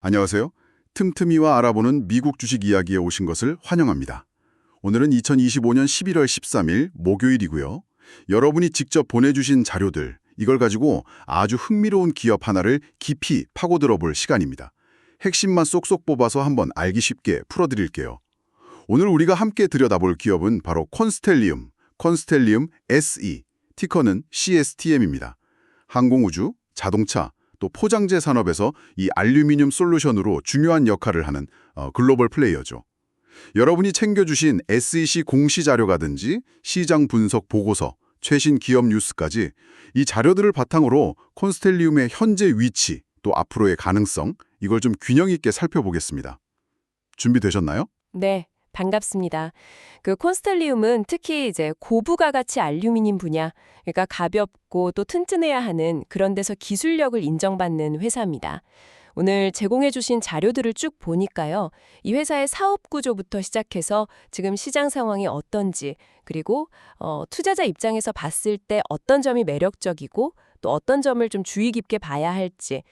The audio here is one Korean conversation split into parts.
안녕하세요. 틈틈이와 알아보는 미국 주식 이야기에 오신 것을 환영합니다. 오늘은 2025년 11월 13일 목요일이고요. 여러분이 직접 보내주신 자료들, 이걸 가지고 아주 흥미로운 기업 하나를 깊이 파고들어 볼 시간입니다. 핵심만 쏙쏙 뽑아서 한번 알기 쉽게 풀어드릴게요. 오늘 우리가 함께 들여다볼 기업은 바로 콘스텔리움 SE, 티커는 CSTM입니다. 항공우주, 자동차, 또 포장재 산업에서 이 알루미늄 솔루션으로 중요한 역할을 하는 글로벌 플레이어죠. 여러분이 챙겨주신 SEC 공시 자료가든지 시장 분석 보고서, 최신 기업 뉴스까지 이 자료들을 바탕으로 콘스텔리움의 현재 위치, 또 앞으로의 가능성, 이걸 좀 균형 있게 살펴보겠습니다. 준비되셨나요? 네, 반갑습니다. 콘스텔리움은 특히 이제 고부가 가치 알루미늄 분야, 그러니까 가볍고 또 튼튼해야 하는 그런 데서 기술력을 인정받는 회사입니다. 오늘 제공해 주신 자료들을 쭉 보니까요. 이 회사의 사업 구조부터 시작해서 지금 시장 상황이 어떤지, 그리고 투자자 입장에서 봤을 때 어떤 점이 매력적이고 또 어떤 점을 좀 주의 깊게 봐야 할지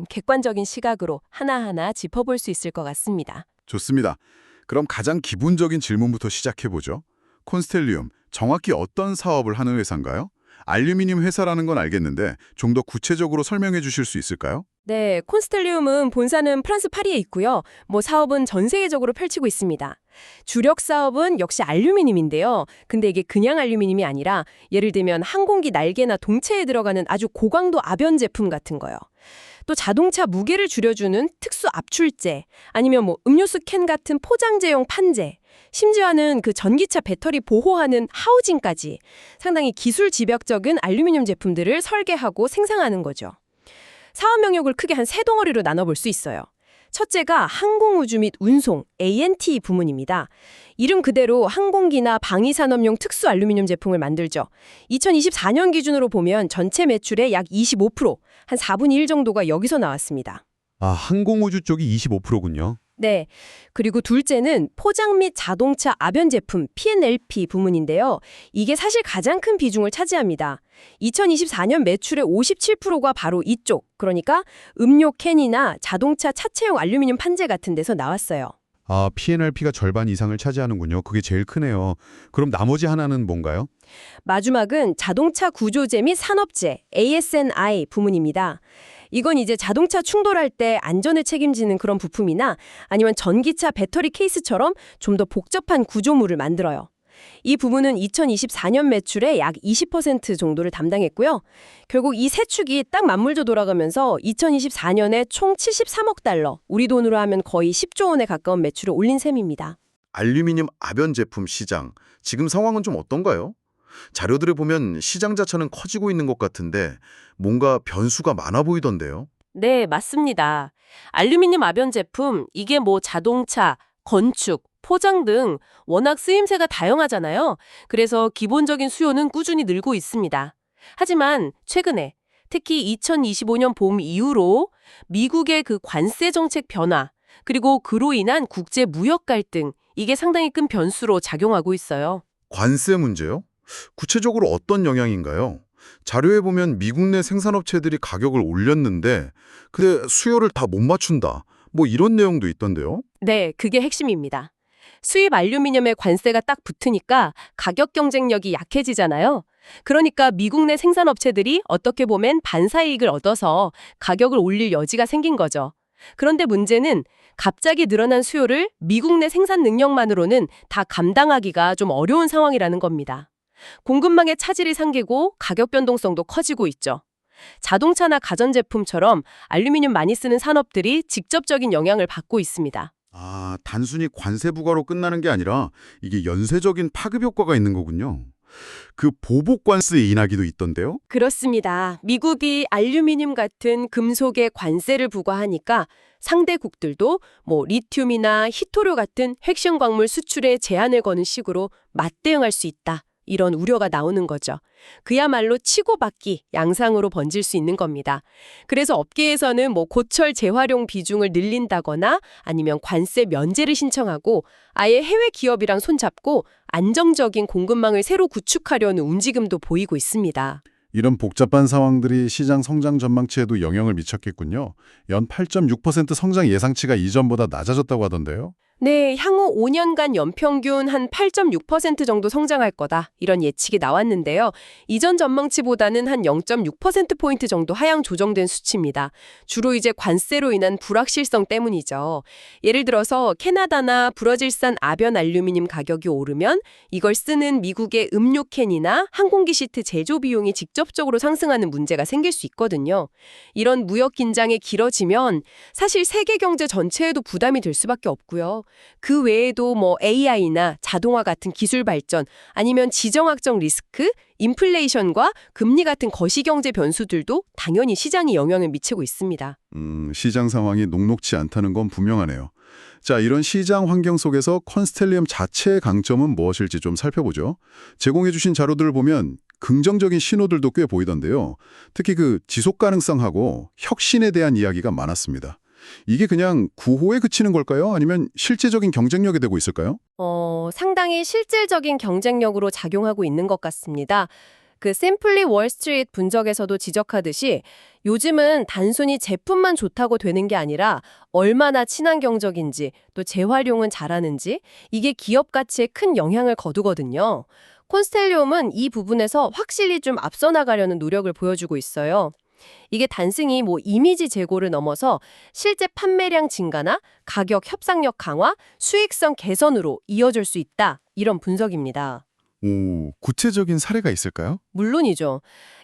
객관적인 시각으로 하나하나 짚어볼 수 있을 것 같습니다. 좋습니다. 그럼 가장 기본적인 질문부터 시작해보죠. 콘스텔리움, 정확히 어떤 사업을 하는 회사인가요? 알루미늄 회사라는 건 알겠는데 좀 더 구체적으로 설명해 주실 수 있을까요? 네, 콘스텔리움은 본사는 프랑스 파리에 있고요. 사업은 전 세계적으로 펼치고 있습니다. 주력 사업은 역시 알루미늄인데요. 근데 이게 그냥 알루미늄이 아니라 예를 들면 항공기 날개나 동체에 들어가는 아주 고강도 압연 제품 같은 거요. 또 자동차 무게를 줄여주는 특수 압출재, 아니면 음료수 캔 같은 포장재용 판재, 심지어는 전기차 배터리 보호하는 하우징까지 상당히 기술 집약적인 알루미늄 제품들을 설계하고 생산하는 거죠. 사업 영역을 크게 한 세 덩어리로 나눠볼 수 있어요. 첫째가 항공우주 및 운송, A&T 부문입니다. 이름 그대로 항공기나 방위산업용 특수 알루미늄 제품을 만들죠. 2024년 기준으로 보면 전체 매출의 약 25%, 한 4분의 1 정도가 여기서 나왔습니다. 아, 항공우주 쪽이 25%군요. 네. 그리고 둘째는 포장 및 자동차 압연 제품 P&LP 부문인데요. 이게 사실 가장 큰 비중을 차지합니다. 2024년 매출의 57%가 바로 이쪽, 그러니까 음료 캔이나 자동차 차체용 알루미늄 판재 같은 데서 나왔어요. 아, P&LP가 절반 이상을 차지하는군요. 그게 제일 크네요. 그럼 나머지 하나는 뭔가요? 마지막은 자동차 구조재 및 산업재, ASNI 부문입니다. 이건 이제 자동차 충돌할 때 안전을 책임지는 그런 부품이나 아니면 전기차 배터리 케이스처럼 좀 더 복잡한 구조물을 만들어요. 이 부문은 2024년 매출의 약 20% 정도를 담당했고요. 결국 이 세 축이 딱 맞물려 돌아가면서 2024년에 총 73억 달러, 우리 돈으로 하면 거의 10조 원에 가까운 매출을 올린 셈입니다. 알루미늄 압연 제품 시장, 지금 상황은 좀 어떤가요? 자료들을 보면 시장 자체는 커지고 있는 것 같은데 뭔가 변수가 많아 보이던데요. 네, 맞습니다. 알루미늄 압연 제품, 이게 자동차, 건축, 포장 등 워낙 쓰임새가 다양하잖아요. 그래서 기본적인 수요는 꾸준히 늘고 있습니다. 하지만 최근에 특히 2025년 봄 이후로 미국의 관세 정책 변화, 그리고 그로 인한 국제 무역 갈등, 이게 상당히 큰 변수로 작용하고 있어요. 관세 문제요? 구체적으로 어떤 영향인가요? 자료에 보면 미국 내 생산업체들이 가격을 올렸는데 근데 수요를 다 못 맞춘다. 이런 내용도 있던데요. 네, 그게 핵심입니다. 수입 알루미늄에 관세가 딱 붙으니까 가격 경쟁력이 약해지잖아요. 그러니까 미국 내 생산업체들이 어떻게 보면 반사이익을 얻어서 가격을 올릴 여지가 생긴 거죠. 그런데 문제는 갑자기 늘어난 수요를 미국 내 생산 능력만으로는 다 감당하기가 좀 어려운 상황이라는 겁니다. 공급망의 차질이 생기고 가격 변동성도 커지고 있죠. 자동차나 가전제품처럼 알루미늄 많이 쓰는 산업들이 직접적인 영향을 받고 있습니다. 아, 단순히 관세 부과로 끝나는 게 아니라 이게 연쇄적인 파급 효과가 있는 거군요. 보복 관세 인하기도 있던데요. 그렇습니다. 미국이 알루미늄 같은 금속에 관세를 부과하니까 상대국들도 리튬이나 히토류 같은 핵심 광물 수출에 제한을 거는 식으로 맞대응할 수 있다. 이런 우려가 나오는 거죠. 그야말로 치고받기 양상으로 번질 수 있는 겁니다. 그래서 업계에서는 고철 재활용 비중을 늘린다거나 아니면 관세 면제를 신청하고 아예 해외 기업이랑 손잡고 안정적인 공급망을 새로 구축하려는 움직임도 보이고 있습니다. 이런 복잡한 상황들이 시장 성장 전망치에도 영향을 미쳤겠군요. 연 8.6% 성장 예상치가 이전보다 낮아졌다고 하던데요. 네, 향후 5년간 연평균 한 8.6% 정도 성장할 거다. 이런 예측이 나왔는데요. 이전 전망치보다는 한 0.6%포인트 정도 하향 조정된 수치입니다. 주로 이제 관세로 인한 불확실성 때문이죠. 예를 들어서 캐나다나 브라질산 아변 알루미늄 가격이 오르면 이걸 쓰는 미국의 음료캔이나 항공기 시트 제조 비용이 직접적으로 상승하는 문제가 생길 수 있거든요. 이런 무역 긴장이 길어지면 사실 세계 경제 전체에도 부담이 될 수밖에 없고요. 그 외에도 AI나 자동화 같은 기술 발전, 아니면 지정학적 리스크, 인플레이션과 금리 같은 거시경제 변수들도 당연히 시장에 영향을 미치고 있습니다. 시장 상황이 녹록지 않다는 건 분명하네요. 자, 이런 시장 환경 속에서 콘스텔리움 자체의 강점은 무엇일지 좀 살펴보죠. 제공해 주신 자료들을 보면 긍정적인 신호들도 꽤 보이던데요. 특히 그 지속 가능성하고 혁신에 대한 이야기가 많았습니다. 이게 그냥 구호에 그치는 걸까요? 아니면 실제적인 경쟁력이 되고 있을까요? 상당히 실질적인 경쟁력으로 작용하고 있는 것 같습니다. 그 심플리 월스트리트 분석에서도 지적하듯이 요즘은 단순히 제품만 좋다고 되는 게 아니라 얼마나 친환경적인지 또 재활용은 잘하는지 이게 기업 가치에 큰 영향을 거두거든요. 콘스텔리움은 이 부분에서 확실히 좀 앞서 나가려는 노력을 보여주고 있어요. 이게 단순히 이미지 제고를 넘어서 실제 판매량 증가나 가격 협상력 강화, 수익성 개선으로 이어질 수 있다. 이런 분석입니다. 오, 구체적인 사례가 있을까요? 물론이죠.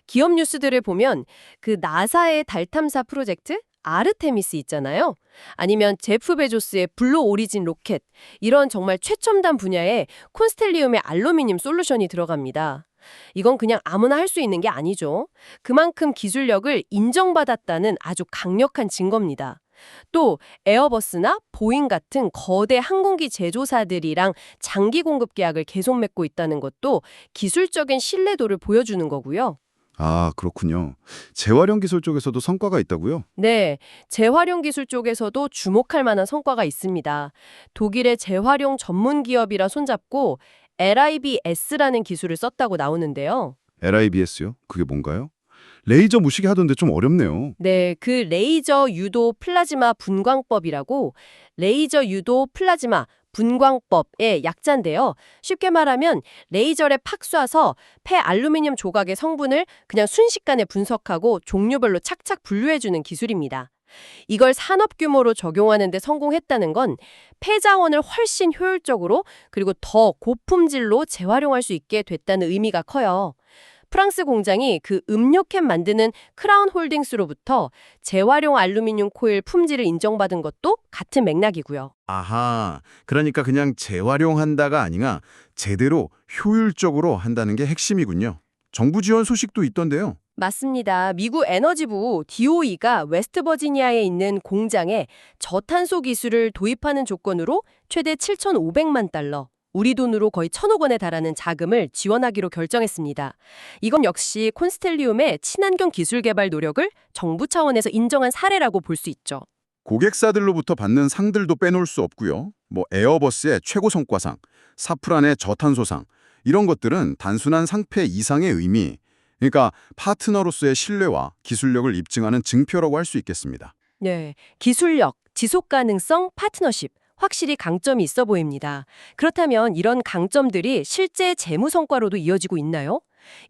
기업 뉴스들을 보면 그 나사의 달 탐사 프로젝트 아르테미스 있잖아요. 아니면 제프 베조스의 블루 오리진 로켓. 이런 정말 최첨단 분야에 콘스텔리움의 알루미늄 솔루션이 들어갑니다. 이건 그냥 아무나 할 수 있는 게 아니죠. 그만큼 기술력을 인정받았다는 아주 강력한 증거입니다. 또 에어버스나 보잉 같은 거대 항공기 제조사들이랑 장기 공급 계약을 계속 맺고 있다는 것도 기술적인 신뢰도를 보여주는 거고요. 아, 그렇군요. 재활용 기술 쪽에서도 성과가 있다고요? 네, 재활용 기술 쪽에서도 주목할 만한 성과가 있습니다. 독일의 재활용 전문 기업이라 손잡고 LIBS라는 기술을 썼다고 나오는데요. LIBS요? 그게 뭔가요? 레이저 무시기 하던데 좀 어렵네요. 네, 그 레이저 유도 플라즈마 분광법이라고 레이저 유도 플라즈마 분광법의 약자인데요. 쉽게 말하면 레이저를 팍 쏴서 폐 알루미늄 조각의 성분을 그냥 순식간에 분석하고 종류별로 착착 분류해주는 기술입니다. 이걸 산업 규모로 적용하는 데 성공했다는 건 폐자원을 훨씬 효율적으로 그리고 더 고품질로 재활용할 수 있게 됐다는 의미가 커요. 프랑스 공장이 그 음료캔 만드는 크라운 홀딩스로부터 재활용 알루미늄 코일 품질을 인정받은 것도 같은 맥락이고요. 아하, 그러니까 그냥 재활용한다가 아니라 제대로 효율적으로 한다는 게 핵심이군요. 정부 지원 소식도 있던데요. 맞습니다. 미국 에너지부 DOE가 웨스트버지니아에 있는 공장에 저탄소 기술을 도입하는 조건으로 최대 7,500만 달러, 우리 돈으로 거의 1,000억 원에 달하는 자금을 지원하기로 결정했습니다. 이건 역시 콘스텔리움의 친환경 기술 개발 노력을 정부 차원에서 인정한 사례라고 볼 수 있죠. 고객사들로부터 받는 상들도 빼놓을 수 없고요. 에어버스의 최고 성과상, 사프란의 저탄소상, 이런 것들은 단순한 상패 이상의 의미, 그러니까 파트너로서의 신뢰와 기술력을 입증하는 증표라고 할 수 있겠습니다. 네, 기술력, 지속 가능성, 파트너십, 확실히 강점이 있어 보입니다. 그렇다면 이런 강점들이 실제 재무 성과로도 이어지고 있나요?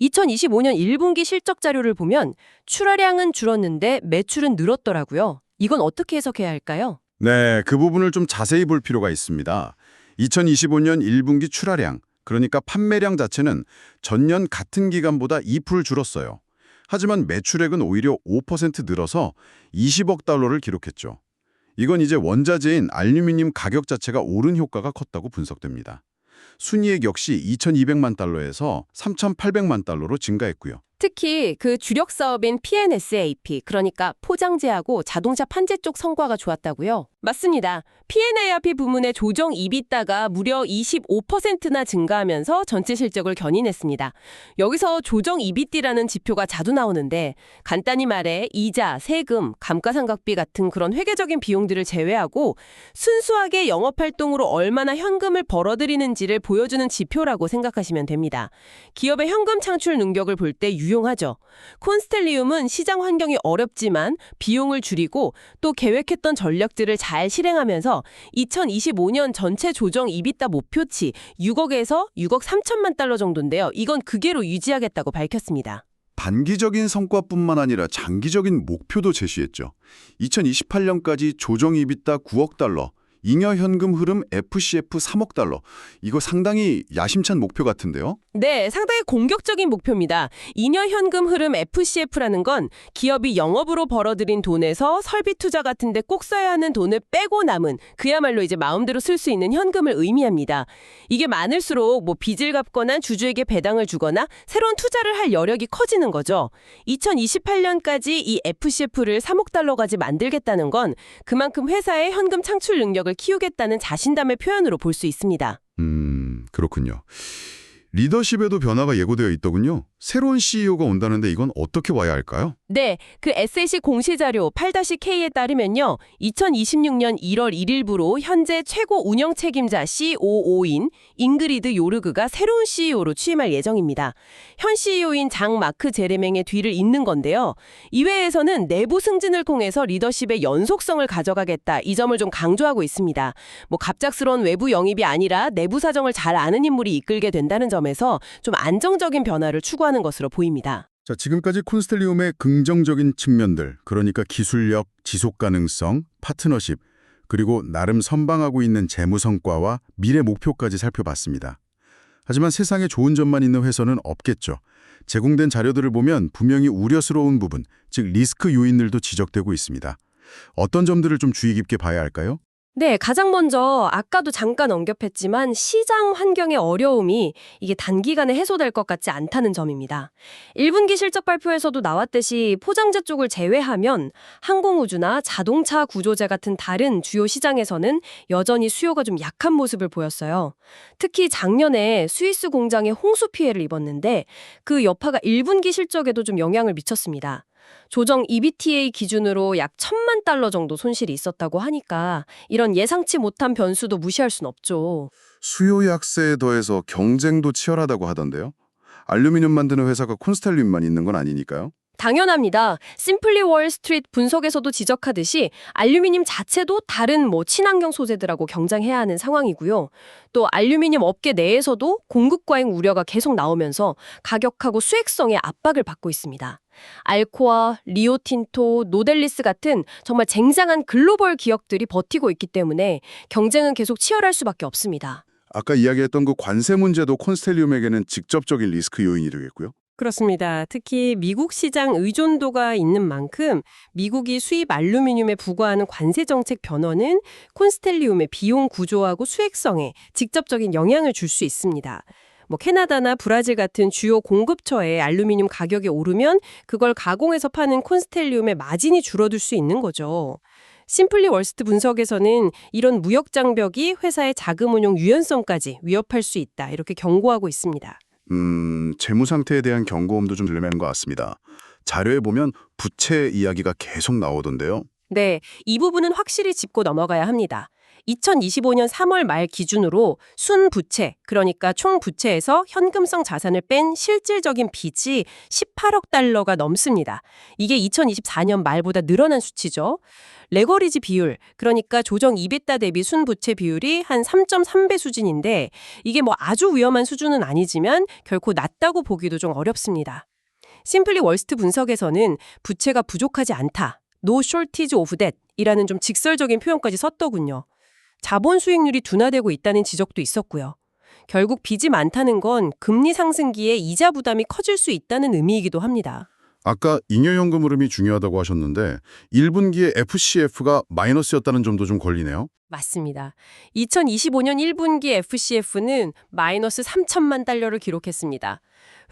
2025년 1분기 실적 자료를 보면 출하량은 줄었는데 매출은 늘었더라고요. 이건 어떻게 해석해야 할까요? 네, 그 부분을 좀 자세히 볼 필요가 있습니다. 2025년 1분기 출하량, 그러니까 판매량 자체는 전년 같은 기간보다 2% 줄었어요. 하지만 매출액은 오히려 5% 늘어서 20억 달러를 기록했죠. 이건 이제 원자재인 알루미늄 가격 자체가 오른 효과가 컸다고 분석됩니다. 순이익 역시 2,200만 달러에서 3,800만 달러로 증가했고요. 특히 그 주력 사업인 P&SAP, 그러니까 포장재하고 자동차 판재 쪽 성과가 좋았다고요? 맞습니다. P&ARP 부문의 조정 EBITDA가 무려 25%나 증가하면서 전체 실적을 견인했습니다. 여기서 조정 EBITD라는 지표가 자주 나오는데 간단히 말해 이자, 세금, 감가상각비 같은 그런 회계적인 비용들을 제외하고 순수하게 영업활동으로 얼마나 현금을 벌어들이는지를 보여주는 지표라고 생각하시면 됩니다. 기업의 현금 창출 능력을 볼 때 유효한 유용하죠. 콘스텔리움은 시장 환경이 어렵지만 비용을 줄이고 또 계획했던 전략들을 잘 실행하면서 2025년 전체 조정 이비타 목표치 6억에서 6억 3천만 달러 정도인데요. 이건 그대로 유지하겠다고 밝혔습니다. 단기적인 성과뿐만 아니라 장기적인 목표도 제시했죠. 2028년까지 조정 이비타 9억 달러, 잉여 현금 흐름 FCF 3억 달러. 이거 상당히 야심찬 목표 같은데요? 네, 상당히 공격적인 목표입니다. 잉여 현금 흐름 FCF라는 건 기업이 영업으로 벌어들인 돈에서 설비 투자 같은 데 꼭 써야 하는 돈을 빼고 남은 그야말로 이제 마음대로 쓸 수 있는 현금을 의미합니다. 이게 많을수록 뭐 빚을 갚거나 주주에게 배당을 주거나 새로운 투자를 할 여력이 커지는 거죠. 2028년까지 이 FCF를 3억 달러까지 만들겠다는 건 그만큼 회사의 현금 창출 능력을 키우겠다는 자신감의 표현으로 볼 수 있습니다. 그렇군요. 리더십에도 변화가 예고되어 있더군요. 새로운 CEO가 온다는데 이건 어떻게 봐야 할까요? 네, 그 SEC 공시자료 8-K에 따르면요. 2026년 1월 1일부로 현재 최고 운영 책임자 COO인 잉그리드 요르그가 새로운 CEO로 취임할 예정입니다. 현 CEO인 장 마크 제레맹의 뒤를 잇는 건데요. 이회에서는 내부 승진을 통해서 리더십의 연속성을 가져가겠다. 이 점을 좀 강조하고 있습니다. 뭐 갑작스러운 외부 영입이 아니라 내부 사정을 잘 아는 인물이 이끌게 된다는 점에서 좀 안정적인 변화를 추구하는 것으로 보입니다. 자, 지금까지 콘스텔리움의 긍정적인 측면들, 그러니까 기술력, 지속 가능성, 파트너십, 그리고 나름 선방하고 있는 재무 성과와 미래 목표까지 살펴봤습니다. 하지만 세상에 좋은 점만 있는 회사는 없겠죠. 제공된 자료들을 보면 분명히 우려스러운 부분, 즉 리스크 요인들도 지적되고 있습니다. 어떤 점들을 좀 주의 깊게 봐야 할까요? 네, 가장 먼저 아까도 잠깐 언급했지만 시장 환경의 어려움이 이게 단기간에 해소될 것 같지 않다는 점입니다. 1분기 실적 발표에서도 나왔듯이 포장재 쪽을 제외하면 항공우주나 자동차 구조재 같은 다른 주요 시장에서는 여전히 수요가 좀 약한 모습을 보였어요. 특히 작년에 스위스 공장에 홍수 피해를 입었는데 그 여파가 1분기 실적에도 좀 영향을 미쳤습니다. 조정 EBITDA 기준으로 약 1,000만 달러 정도 손실이 있었다고 하니까 이런 예상치 못한 변수도 무시할 순 없죠. 수요 약세에 더해서 경쟁도 치열하다고 하던데요. 알루미늄 만드는 회사가 콘스텔리움만 있는 건 아니니까요. 당연합니다. 심플리 월스트리트 분석에서도 지적하듯이 알루미늄 자체도 다른 친환경 소재들하고 경쟁해야 하는 상황이고요. 또 알루미늄 업계 내에서도 공급 과잉 우려가 계속 나오면서 가격하고 수익성에 압박을 받고 있습니다. 알코아, 리오틴토, 노델리스 같은 정말 쟁쟁한 글로벌 기업들이 버티고 있기 때문에 경쟁은 계속 치열할 수밖에 없습니다. 아까 이야기했던 그 관세 문제도 콘스텔리움에게는 직접적인 리스크 요인이 되겠고요. 그렇습니다. 특히 미국 시장 의존도가 있는 만큼 미국이 수입 알루미늄에 부과하는 관세 정책 변화는 콘스텔리움의 비용 구조하고 수익성에 직접적인 영향을 줄 수 있습니다. 캐나다나 브라질 같은 주요 공급처의 알루미늄 가격이 오르면 그걸 가공해서 파는 콘스텔리움의 마진이 줄어들 수 있는 거죠. 심플리 월스트 분석에서는 이런 무역 장벽이 회사의 자금 운용 유연성까지 위협할 수 있다. 이렇게 경고하고 있습니다. 재무 상태에 대한 경고음도 좀 들리는 것 같습니다. 자료에 보면 부채 이야기가 계속 나오던데요. 네, 이 부분은 확실히 짚고 넘어가야 합니다. 2025년 3월 말 기준으로 순부채, 그러니까 총 부채에서 현금성 자산을 뺀 실질적인 빚이 18억 달러가 넘습니다. 이게 2024년 말보다 늘어난 수치죠. 레거리지 비율, 그러니까 조정 이비타 대비 순부채 비율이 한 3.3배 수준인데 이게 아주 위험한 수준은 아니지만 결코 낮다고 보기도 좀 어렵습니다. 심플리 월스트 분석에서는 부채가 부족하지 않다, no shortage of debt 이라는 좀 직설적인 표현까지 썼더군요. 자본 수익률이 둔화되고 있다는 지적도 있었고요. 결국 빚이 많다는 건 금리 상승기에 이자 부담이 커질 수 있다는 의미이기도 합니다. 아까 잉여연금 흐름이 중요하다고 하셨는데 1분기에 FCF가 마이너스였다는 점도 좀 걸리네요. 맞습니다. 2025년 1분기 FCF는 마이너스 3천만 달러를 기록했습니다.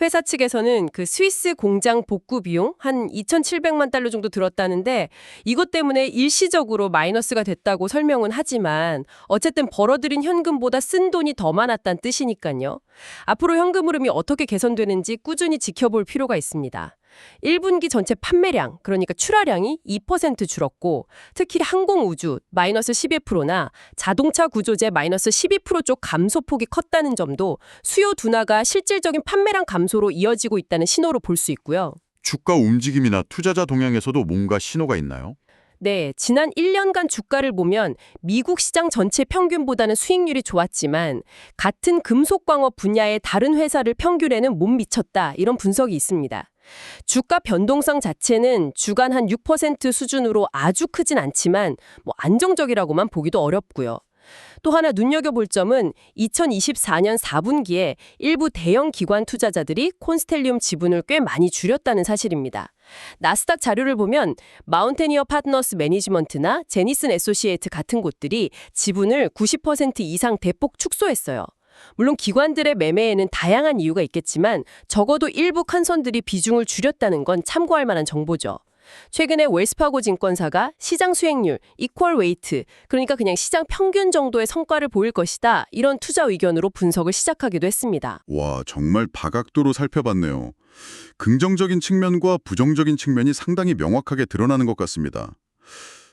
회사 측에서는 그 스위스 공장 복구 비용 한 2,700만 달러 정도 들었다는데 이것 때문에 일시적으로 마이너스가 됐다고 설명은 하지만 어쨌든 벌어들인 현금보다 쓴 돈이 더 많았다는 뜻이니까요. 앞으로 현금 흐름이 어떻게 개선되는지 꾸준히 지켜볼 필요가 있습니다. 1분기 전체 판매량, 그러니까 출하량이 2% 줄었고 특히 항공우주 마이너스 11%나 자동차 구조재 마이너스 12% 쪽 감소폭이 컸다는 점도 수요 둔화가 실질적인 판매량 감소로 이어지고 있다는 신호로 볼 수 있고요. 주가 움직임이나 투자자 동향에서도 뭔가 신호가 있나요? 네, 지난 1년간 주가를 보면 미국 시장 전체 평균보다는 수익률이 좋았지만 같은 금속광업 분야의 다른 회사를 평균에는 못 미쳤다, 이런 분석이 있습니다. 주가 변동성 자체는 주간 한 6% 수준으로 아주 크진 않지만 안정적이라고만 보기도 어렵고요. 또 하나 눈여겨볼 점은 2024년 4분기에 일부 대형 기관 투자자들이 콘스텔리움 지분을 꽤 많이 줄였다는 사실입니다. 나스닥 자료를 보면 마운테니어 파트너스 매니지먼트나 제니슨 애소시에이트 같은 곳들이 지분을 90% 이상 대폭 축소했어요. 물론 기관들의 매매에는 다양한 이유가 있겠지만 적어도 일부 큰 손들이 비중을 줄였다는 건 참고할 만한 정보죠. 최근에 웰스파고 증권사가 시장 수익률, 이퀄 웨이트, 그러니까 그냥 시장 평균 정도의 성과를 보일 것이다, 이런 투자 의견으로 분석을 시작하기도 했습니다. 와, 정말 다각도로 살펴봤네요. 긍정적인 측면과 부정적인 측면이 상당히 명확하게 드러나는 것 같습니다.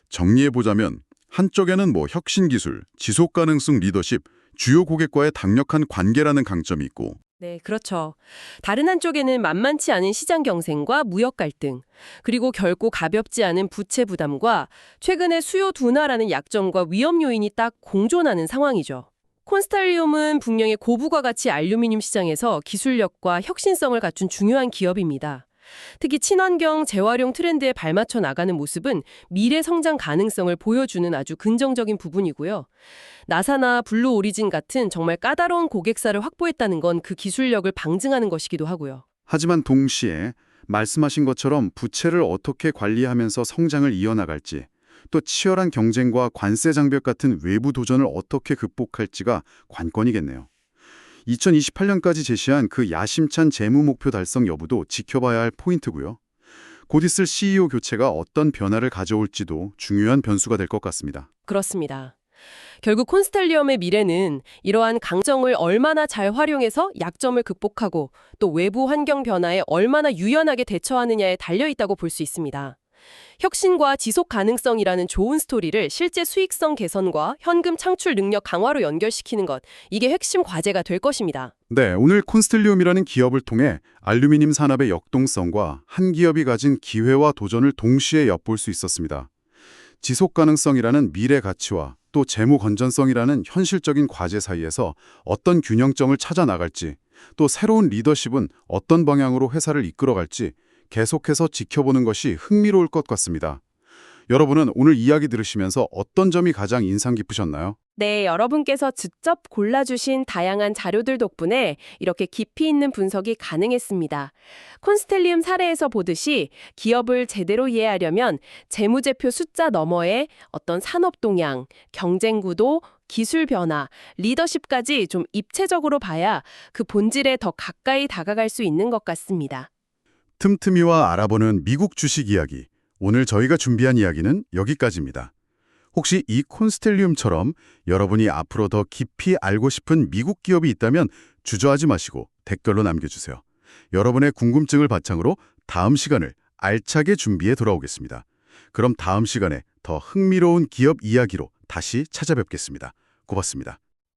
정리해보자면 한쪽에는 혁신기술, 지속가능성 리더십, 주요 고객과의 당력한 관계라는 강점이 있고, 네, 그렇죠. 다른 한쪽에는 만만치 않은 시장 경쟁과 무역 갈등, 그리고 결코 가볍지 않은 부채 부담과 최근의 수요 둔화라는 약점과 위험 요인이 딱 공존하는 상황이죠. 콘스탈리움은 분명히 고부가 가치 알루미늄 시장에서 기술력과 혁신성을 갖춘 중요한 기업입니다. 특히 친환경 재활용 트렌드에 발맞춰 나가는 모습은 미래 성장 가능성을 보여주는 아주 긍정적인 부분이고요. 나사나 블루 오리진 같은 정말 까다로운 고객사를 확보했다는 건 그 기술력을 방증하는 것이기도 하고요. 하지만 동시에 말씀하신 것처럼 부채를 어떻게 관리하면서 성장을 이어나갈지, 또 치열한 경쟁과 관세 장벽 같은 외부 도전을 어떻게 극복할지가 관건이겠네요. 2028년까지 제시한 그 야심찬 재무 목표 달성 여부도 지켜봐야 할 포인트고요. 곧 있을 CEO 교체가 어떤 변화를 가져올지도 중요한 변수가 될 것 같습니다. 그렇습니다. 결국 콘스텔리움의 미래는 이러한 강점을 얼마나 잘 활용해서 약점을 극복하고 또 외부 환경 변화에 얼마나 유연하게 대처하느냐에 달려있다고 볼 수 있습니다. 혁신과 지속 가능성이라는 좋은 스토리를 실제 수익성 개선과 현금 창출 능력 강화로 연결시키는 것, 이게 핵심 과제가 될 것입니다. 네, 오늘 콘스텔리움이라는 기업을 통해 알루미늄 산업의 역동성과 한 기업이 가진 기회와 도전을 동시에 엿볼 수 있었습니다. 지속 가능성이라는 미래 가치와 또 재무 건전성이라는 현실적인 과제 사이에서 어떤 균형점을 찾아 나갈지, 또 새로운 리더십은 어떤 방향으로 회사를 이끌어갈지 계속해서 지켜보는 것이 흥미로울 것 같습니다. 여러분은 오늘 이야기 들으시면서 어떤 점이 가장 인상 깊으셨나요? 네, 여러분께서 직접 골라주신 다양한 자료들 덕분에 이렇게 깊이 있는 분석이 가능했습니다. 콘스텔리움 사례에서 보듯이 기업을 제대로 이해하려면 재무제표 숫자 너머의 어떤 산업 동향, 경쟁 구도, 기술 변화, 리더십까지 좀 입체적으로 봐야 그 본질에 더 가까이 다가갈 수 있는 것 같습니다. 틈틈이와 알아보는 미국 주식 이야기. 오늘 저희가 준비한 이야기는 여기까지입니다. 혹시 이 콘스텔리움처럼 여러분이 앞으로 더 깊이 알고 싶은 미국 기업이 있다면 주저하지 마시고 댓글로 남겨주세요. 여러분의 궁금증을 바탕으로 다음 시간을 알차게 준비해 돌아오겠습니다. 그럼 다음 시간에 더 흥미로운 기업 이야기로 다시 찾아뵙겠습니다. 고맙습니다.